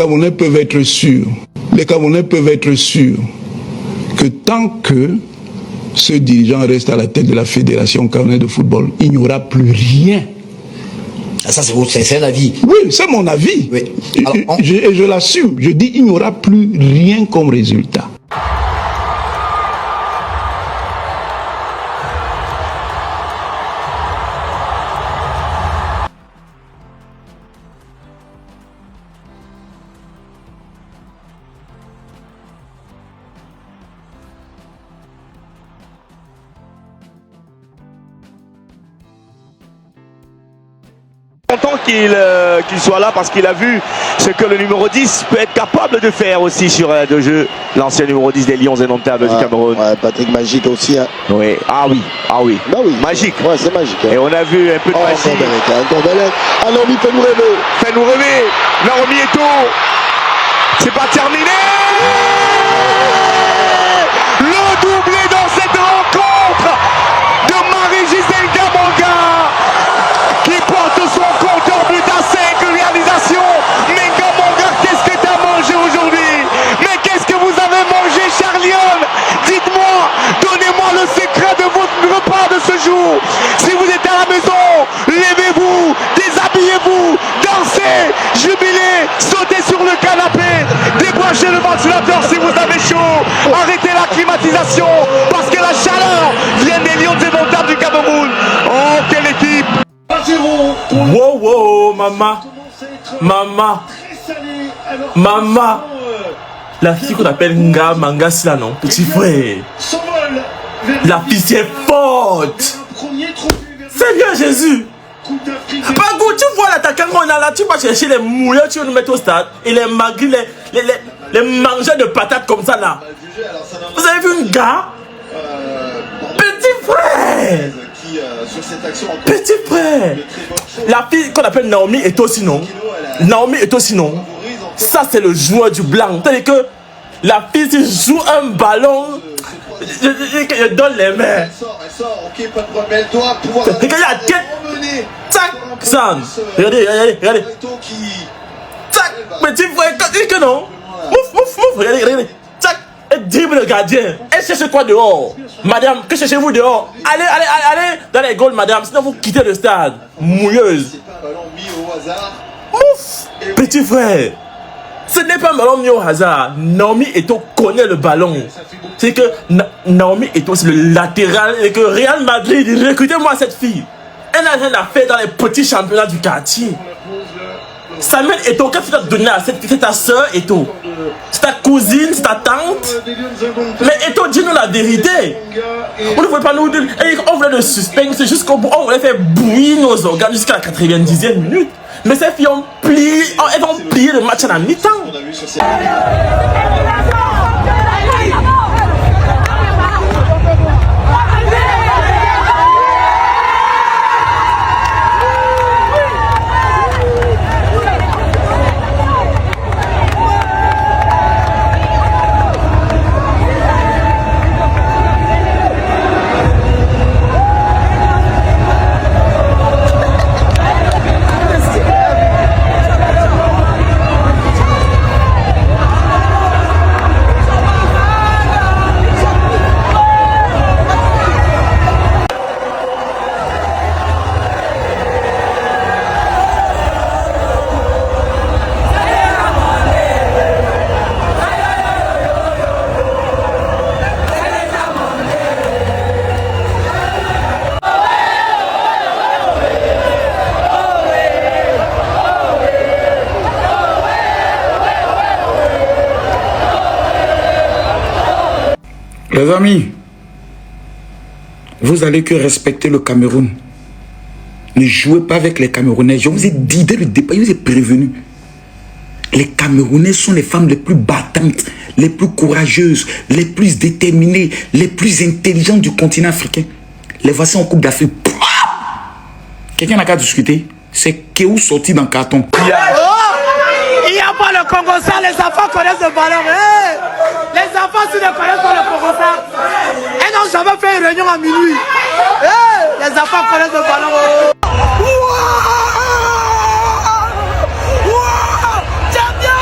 Camerounais peuvent être sûrs. Les Camerounais peuvent être sûrs que tant que ce dirigeant reste à la tête de la Fédération camerounaise de football, il n'y aura plus rien. Ah, ça, c'est un avis. Oui, c'est mon avis. Oui. Alors, je l'assume. Je dis il n'y aura plus rien comme résultat. Content qu'il soit là parce qu'il a vu ce que le numéro 10 peut être capable de faire aussi sur de jeu. L'ancien numéro 10 des Lions indomptables du Cameroun. Ouais, Patrick Magique aussi. Hein. Oui, ah oui. Bah oui. Magique. Ouais, c'est magique. Hein. Et on a vu un peu de magie. Encore Belek. Ah, Naomi, fais-nous rêver. Fais-nous rêver. Naomi Eto'o. C'est pas terminé. Le doublé dans cette rencontre de Marie-Gisèle Gamanga, qui porte son compteur but à 5 réalisations. Mais Gamanga, qu'est-ce que tu as mangé aujourd'hui? Mais qu'est-ce que vous avez mangé, Charlione? Dites-moi, donnez-moi le secret de votre repas de ce jour. Si vous êtes à la maison, levez-vous, déshabillez-vous, dansez, jubilez, sautez sur le canapé, débranchez le ventilateur si vous avez chaud, arrêtez la climatisation, parce que la chaleur vient des Lions indomptables du Cameroun. Oh, quelle équipe! Wow, wow, maman. Maman. La fille qu'on appelle Nga Manga, c'est là, non? Petit frère. La fille, c'est forte. Seigneur Jésus. Pas goût, tu vois l'attaquant qu'on a là, tu vas chercher les moulins, tu vas nous mettre au stade. Et les magris, les mangeurs de patates comme ça là. Vous avez vu un gars? Petit frère. Petit frère. La fille qu'on appelle Naomi Eto'o sinon. Naomi Eto'o sinon. Ça c'est le joueur du blanc. C'est-à-dire que la fille si joue un ballon, je donne les mains. Regardez la tête. Tac, Sam. Regardez. Tac, petit frère, dis que non. Mouf. Regardez. Tac, elle dribble le gardien. Elle cherche quoi dehors? Madame, que cherchez-vous dehors? Allez dans les goals, madame, sinon vous quittez le stade. Mouilleuse. Mouf, petit frère. Ce n'est pas un ballon mis au hasard. Naomi Eto'o connaît le ballon. C'est que Naomi Eto'o c'est le latéral et que Real Madrid, recrutez-moi cette fille. Elle n'a rien à faire dans les petits championnats du quartier. Samuel Eto'o, qu'est-ce que tu as donné à cette fille? C'est ta soeur Eto'o? C'est ta cousine? C'est ta tante? Mais Eto'o, dis-nous la vérité. On ne voulait pas nous dire. On voulait le suspense jusqu'au bout. On voulait faire bouillir nos organes jusqu'à la 90e minute. Mais ces filles ont plié, elles vont plier le match à la mi-temps. Les amis, vous allez que respecter le Cameroun. Ne jouez pas avec les Camerounais. Je vous ai dit dès le départ, je vous ai prévenu. Les Camerounais sont les femmes les plus battantes, les plus courageuses, les plus déterminées, les plus intelligentes du continent africain. Les voici en Coupe d'Afrique. Quelqu'un n'a qu'à discuter. C'est Kéou sorti dans le carton. Il n'y a pas le Congo ça, les enfants connaissent le ballon. Hey, les enfants, s'ils ne connaissent pas le Congo ça, ils n'ont jamais fait une réunion à minuit. Hey, les enfants connaissent le ballon. Champion!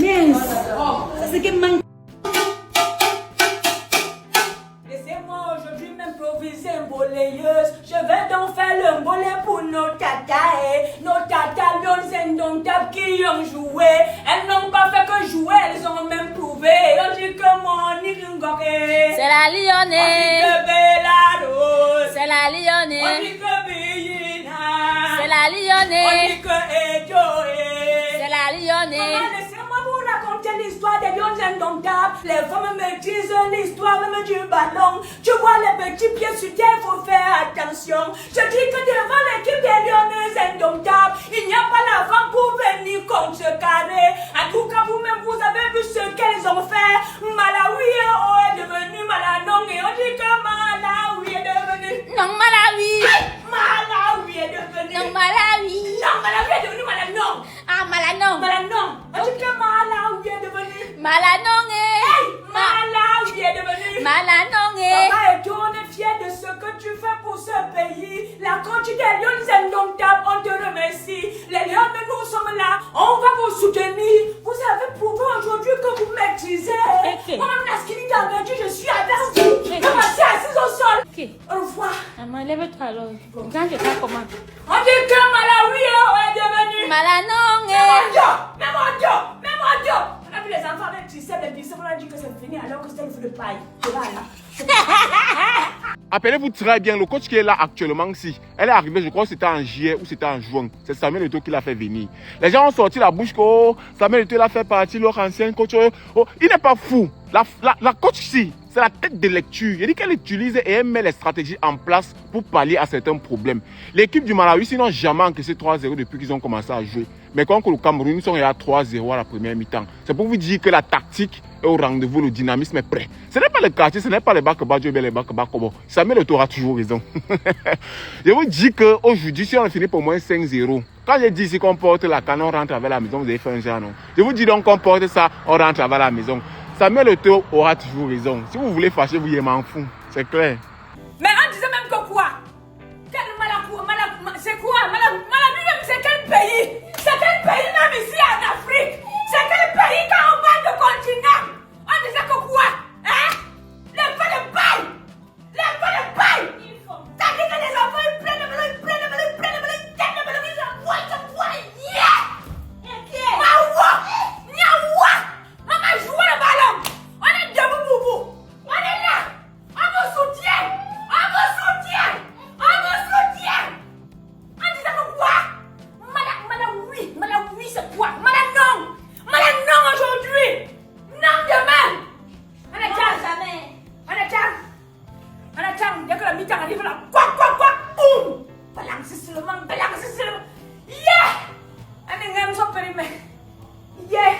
Yes. C'est ce qui manque. Laissez-moi aujourd'hui m'improviser une bolleyeuse. Je vais donc faire le bolé pour nos tatas. Nos tatas, nos indomptables qui ont joué. Elles n'ont pas fait que jouer, elles ont même prouvé. On dit que mon Nirungoré. C'est la Lyonnais. On dit que Bellarose. C'est la Lyonnais. On dit que Billina. C'est la Lyonnais. On dit que Ejoé. C'est la Lyonnais. Maman, laissez-moi vous raconter l'histoire des lions indomptables. Les femmes me disent l'histoire même du ballon. Tu vois les petits pieds sur terre, faut faire attention. Je dis que devant l'équipe des lions indomptables, il n'y a pas la femme pour venir contrecarrer. En tout cas, vous-même, vous avez vu ce qu'elles ont fait. Malawi est devenu Malanon et on dit que Malawi est devenu... Non, Malawi. Malawi est devenu... Non, Malawi. Non, Malawi est devenu Malanon. Ah, Malanon. Malanon. On dit que Malawi est devenu... Malanon. Malawi est devenu... Malanon. Papa et toi, on est fiers de ce que tu fais pour ce pays. La quantité des lions indomptables, on te remercie. Les lions, nous sommes là, on va vous soutenir. Vous avez prouvé aujourd'hui que vous maîtrisez. Moi-même, la skinny d'Angadi, je suis avec vous. Je suis assise au sol. Au revoir. Maman, lève-toi alors. Quand je t'ai commandé. On dit que Malawi est devenu... Malanon. Même mon Dieu. On a vu les enfants avec triceps, les biceps, on a dit que c'est fini alors que c'était le feu de paille. Voilà. Appelez-vous très bien, le coach qui est là actuellement, si elle est arrivée, je crois que c'était en juillet ou c'était en juin. C'est Samuel Eto'o qui l'a fait venir. Les gens ont sorti la bouche que oh, Samuel Eto'o l'a fait partie, leur ancien coach. Oh, il n'est pas fou. La coach ici, c'est la tête de lecture. Il dit qu'elle utilise et elle met les stratégies en place pour pallier à certains problèmes. L'équipe du Malawi, sinon jamais encaissé 3-0 depuis qu'ils ont commencé à jouer. Mais quand le Cameroun, ils sont à 3-0 à la première mi-temps. C'est pour vous dire que la tactique est au rendez-vous, le dynamisme est prêt. Ce n'est pas le quartier, ce n'est pas les Bakabadjo, mais les Bakabakobo. Samuel Eto'o aura toujours raison. Je vous dis qu'aujourd'hui, si on a fini pour moins 5-0, quand j'ai dit ici qu'on porte la canne, on rentre avec la maison, vous avez fait un genre, non? Je vous dis donc qu'on porte ça, on rentre avec la maison. Samuel Eto'o aura toujours raison. Si vous voulez fâcher, vous y m'en fous. C'est clair. Mais on disait même que quoi? C'est quoi? Malawi même, c'est quel pays? C'est quel pays même ici en Afrique? C'est quel pays quand on parle de continent? On disait que quoi? Hein? Les feux de paille! Les feux de paille! T'as dit que les enfants ils prennent le melon, ils prennent le melon, ils prennent le melon, ils prennent le melon, ils envoient, yeah! Mawa! Nyawa! Maman joue le ballon! On est debout pour vous! On est là! On vous soutient! On vous soutient! On vous soutient! On disait que quoi? Malawi, c'est quoi? Malanon! Malanon aujourd'hui! Non demain! On attend! Dès que la mi-temps arrive là, quoi? Boum! Balance seulement! Yeah! On est même sans périmètre! Yeah!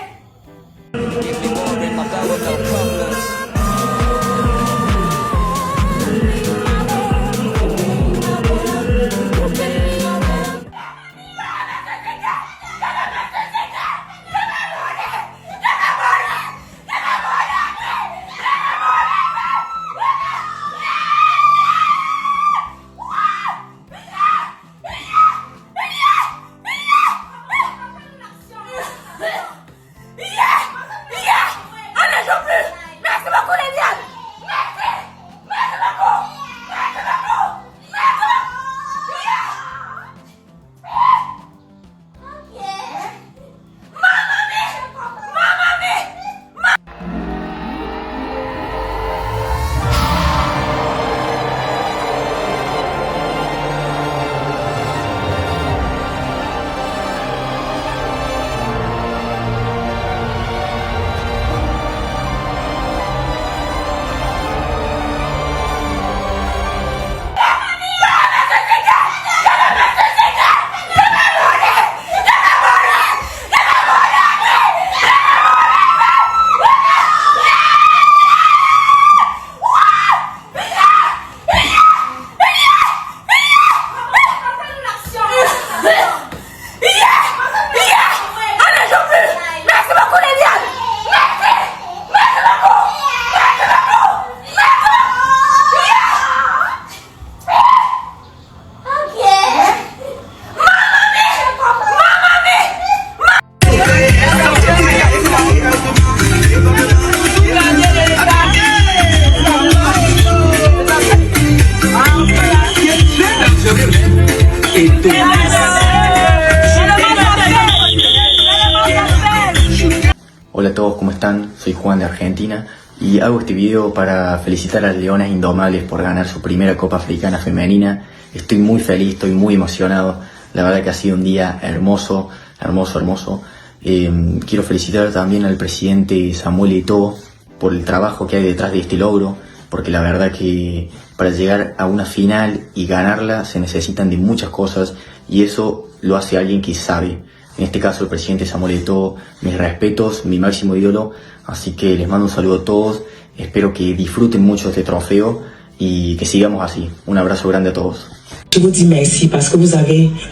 todos, ¿cómo están? Soy Juan de Argentina y hago este video para felicitar a las Leonas Indomables por ganar su primera Copa Africana Femenina. Estoy muy feliz, estoy muy emocionado. La verdad que ha sido un día hermoso, hermoso. Quiero felicitar también al presidente Samuel Eto'o por el trabajo que hay detrás de este logro, porque la verdad que para llegar a una final y ganarla se necesitan de muchas cosas y eso lo hace alguien que sabe. En este caso el presidente Samuel Eto'o, mis respetos, mi máximo ídolo, así que les mando un saludo a todos, espero que disfruten mucho este trofeo y que sigamos así. Un abrazo grande a todos. Je vous dis merci parce que vous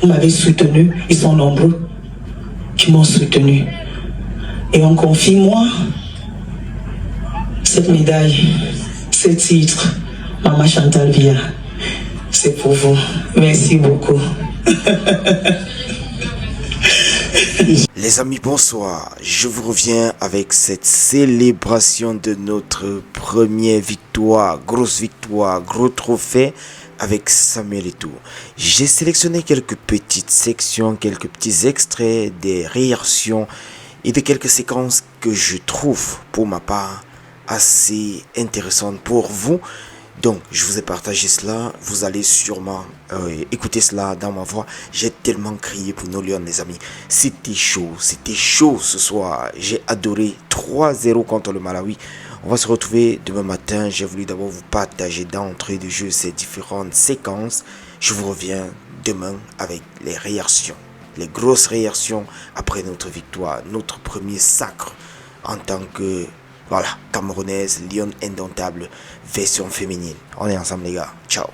m'avez soutenu, ils sont nombreux qui m'ont soutenu. Et on confie moi cette médaille, ce titre, Maman Chantal Biya, c'est pour vous. Merci beaucoup. Les amis, bonsoir. Je vous reviens avec cette célébration de notre première victoire, grosse victoire, gros trophée avec Samuel Eto'o. J'ai sélectionné quelques petites sections, quelques petits extraits des réactions et de quelques séquences que je trouve pour ma part assez intéressantes pour vous. Donc, je vous ai partagé cela. Vous allez sûrement écouter cela dans ma voix. J'ai tellement crié pour nos Lions, les amis. C'était chaud ce soir. J'ai adoré 3-0 contre le Malawi. On va se retrouver demain matin. J'ai voulu d'abord vous partager d'entrée de jeu ces différentes séquences. Je vous reviens demain avec les réactions. Les grosses réactions après notre victoire. Notre premier sacre en tant que... Voilà, Camerounaise, Lion indomptable, version féminine. On est ensemble les gars. Ciao.